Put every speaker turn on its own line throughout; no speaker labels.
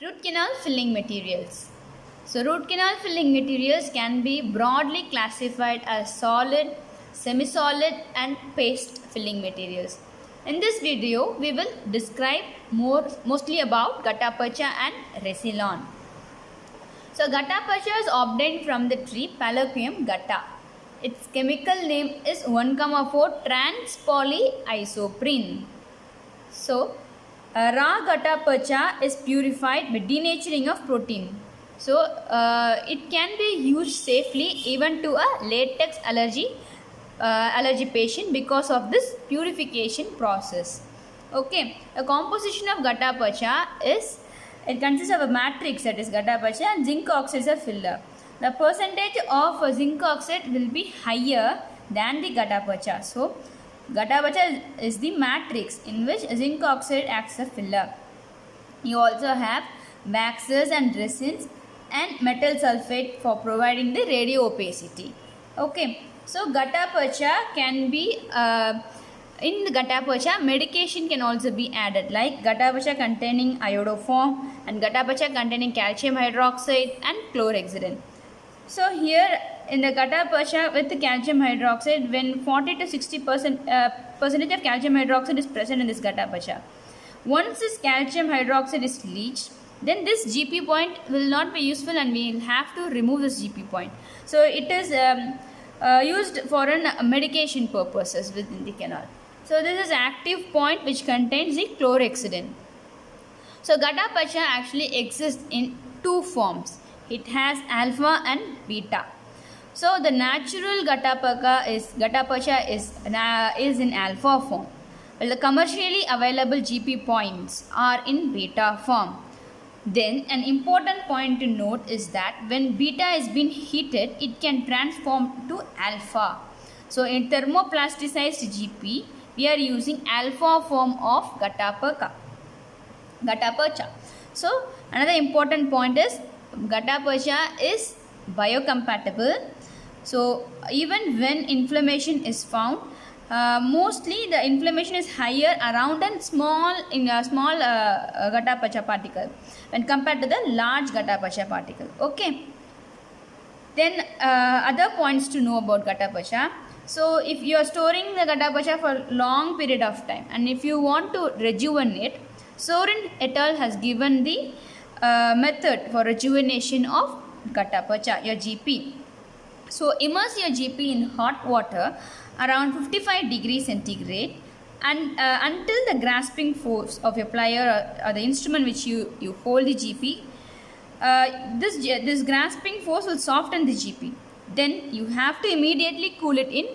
Root canal filling materials. So root canal filling materials can be broadly classified as solid, semi-solid and paste filling materials. In this video, we will describe mostly about Gutta-percha and Resilon. So Gutta-percha is obtained from the tree Pelargonium gutta. Its chemical name is 1,4-trans-polyisoprene. So raw Gutta-percha is purified by denaturing of protein. So it can be used safely even to a latex allergy patient because of this purification process. Okay, a composition of Gutta-percha is, it consists of a matrix, that is Gutta-percha, and zinc oxide is a filler. The percentage of zinc oxide will be higher than the Gutta-percha. So Gutta-percha is the matrix in which zinc oxide acts as a filler. You also have waxes and resins and metal sulfate for providing the radio opacity. Okay, so Gutta-percha can be in the Gutta-percha, medication can also be added, like Gutta-percha containing iodoform and Gutta-percha containing calcium hydroxide and chlorhexidine. So here in the Gutta-percha with the calcium hydroxide, when 40 to 60% percentage of calcium hydroxide is present in this Gutta-percha. Once this calcium hydroxide is leached, then this GP point will not be useful and we will have to remove this GP point. So it is used for medication purposes within the canal. So this is active point which contains the chlorhexidine. So Gutta-percha actually exists in two forms. It has alpha and beta. So the natural Gutta-percha is in alpha form, while the commercially available GP points are in beta form. Then an important point to note is that when beta is being heated, it can transform to alpha. So in thermoplasticized GP, we are using alpha form of Gutta-percha. So another important point is Gutta-percha is biocompatible. So even when inflammation is found, mostly the inflammation is higher around a small Gutta-percha particle when compared to the large Gutta-percha particle. Okay. Then other points to know about Gutta-percha. So if you are storing the Gutta-percha for a long period of time and if you want to rejuvenate, Sorin et al. Has given the method for rejuvenation of Gutta-percha, your GP. So immerse your GP in hot water around 55 degrees centigrade and until the grasping force of your plier or the instrument which you hold the GP, this grasping force will soften the GP. Then you have to immediately cool it in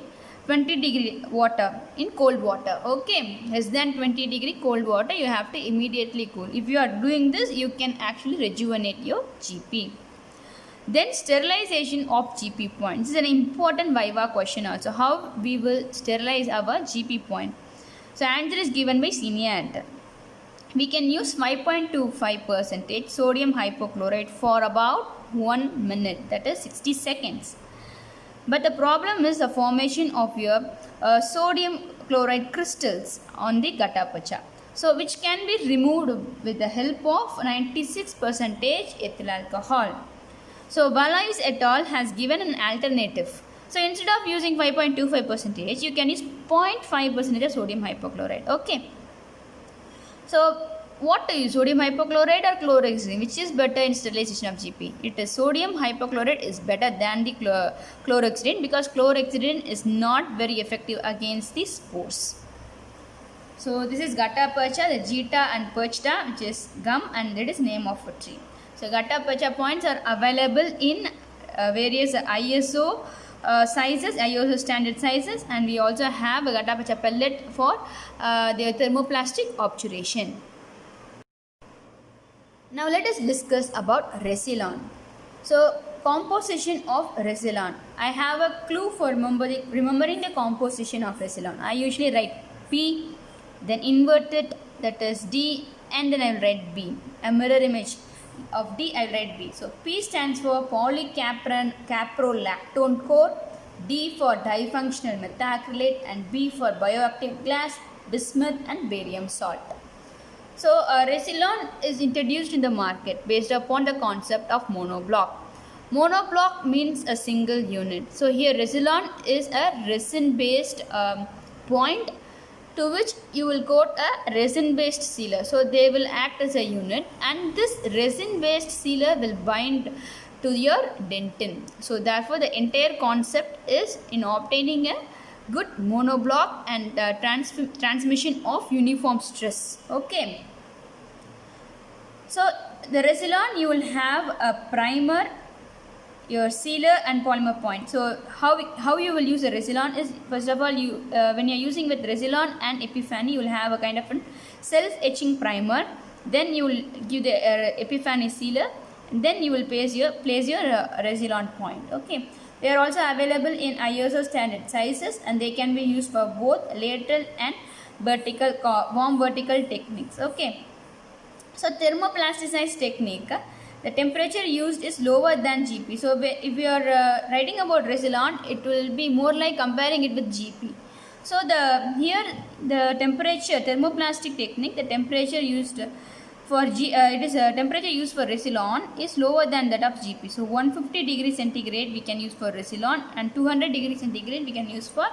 20-degree water, in cold water. Okay, less than 20-degree cold water you have to immediately cool. If you are doing this, you can actually rejuvenate your GP. Then sterilization of GP point. This is an important Viva question also. How we will sterilize our GP point. So answer is given by Senior. We can use 5.25% sodium hypochlorite for about 1 minute, that is 60 seconds. But the problem is the formation of your sodium chloride crystals on the Gutta-percha. So which can be removed with the help of 96% ethyl alcohol. So Valais et al. Has given an alternative. So instead of using 5.25%, you can use 0.5% of sodium hypochlorite. Okay. So what to use, sodium hypochlorite or chlorhexidine? Which is better in sterilization of GP? It is sodium hypochlorite is better than the chlorhexidine because chlorhexidine is not very effective against the spores. So this is Gutta-percha, the Gita and Perchta, which is gum, and it is name of a tree. So Gutta-percha points are available in various ISO sizes, ISO standard sizes, and we also have a Gutta-percha pellet for their thermoplastic obturation. Now let us discuss about Resilon. So composition of Resilon. I have a clue for remembering the composition of Resilon. I usually write P, then invert it, that is D, and then I will write B. A mirror image of D, I will write B. So P stands for polycaprolactone core, D for difunctional methacrylate, and B for bioactive glass, bismuth and barium salt. So Resilon is introduced in the market based upon the concept of monoblock. Monoblock means a single unit. So here Resilon is a resin based point to which you will coat a resin based sealer. So they will act as a unit, and this resin based sealer will bind to your dentin. So therefore the entire concept is in obtaining a good monoblock and transmission of uniform stress. Okay. So the Resilon, you will have a primer, your sealer and polymer point. So how you will use a Resilon is, first of all, you when you are using with Resilon and Epiphany, you will have a kind of a self etching primer. Then you will give the Epiphany sealer, and then you will place your Resilon point. Okay, they are also available in ISO standard sizes, and they can be used for both lateral and vertical warm vertical techniques. Okay, so thermoplasticized technique, the temperature used is lower than GP. So if you are writing about Resilon, it will be more like comparing it with GP. So the temperature thermoplastic technique, the temperature used for temperature used for Resilon is lower than that of GP. So 150 degrees centigrade we can use for Resilon, and 200 degrees centigrade we can use for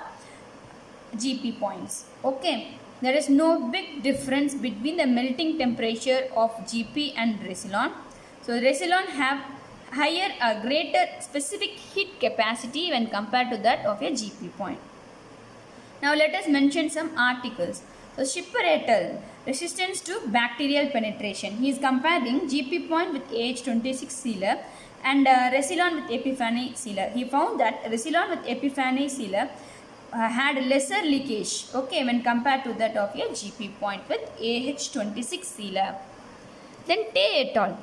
GP points. Okay, there is no big difference between the melting temperature of GP and Resilon. So Resilon have greater specific heat capacity when compared to that of a GP point. Now let us mention some articles. So Schipper et al. Resistance to bacterial penetration. He is comparing GP point with AH26 sealer and Resilon with Epiphany sealer. He found that Resilon with Epiphany sealer had lesser leakage, okay, when compared to that of a GP point with AH26 sealer. Then Tay et al.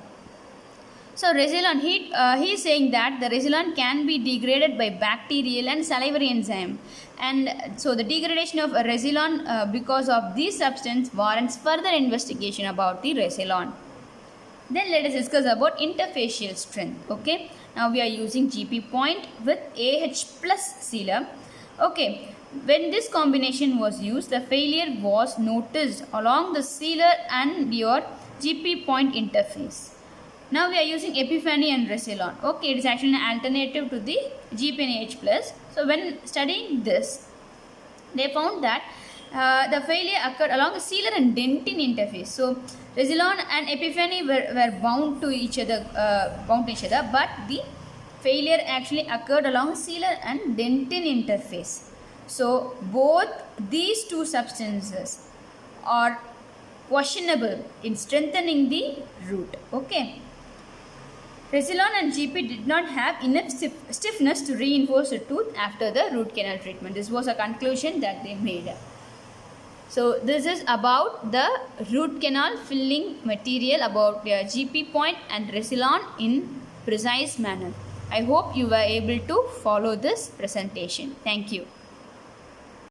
So Resilon, he is saying that the Resilon can be degraded by bacterial and salivary enzyme, and so the degradation of Resilon because of this substance warrants further investigation about the Resilon. Then let us discuss about interfacial strength. Okay, now we are using GP point with AH plus sealer. Okay, when this combination was used, the failure was noticed along the sealer and your GP point interface. Now we are using Epiphany and Resilon. Okay, it is actually an alternative to the GP and AH plus. So when studying this, they found that the failure occurred along the sealer and dentin interface. So Resilon and Epiphany were bound to each other, but the failure actually occurred along sealer and dentin interface. So both these two substances are questionable in strengthening the root. Okay. Resilon and GP did not have enough stiffness to reinforce the tooth after the root canal treatment. This was a conclusion that they made. So this is about the root canal filling material, about GP point and Resilon in precise manner. I hope you were able to follow this presentation. Thank you.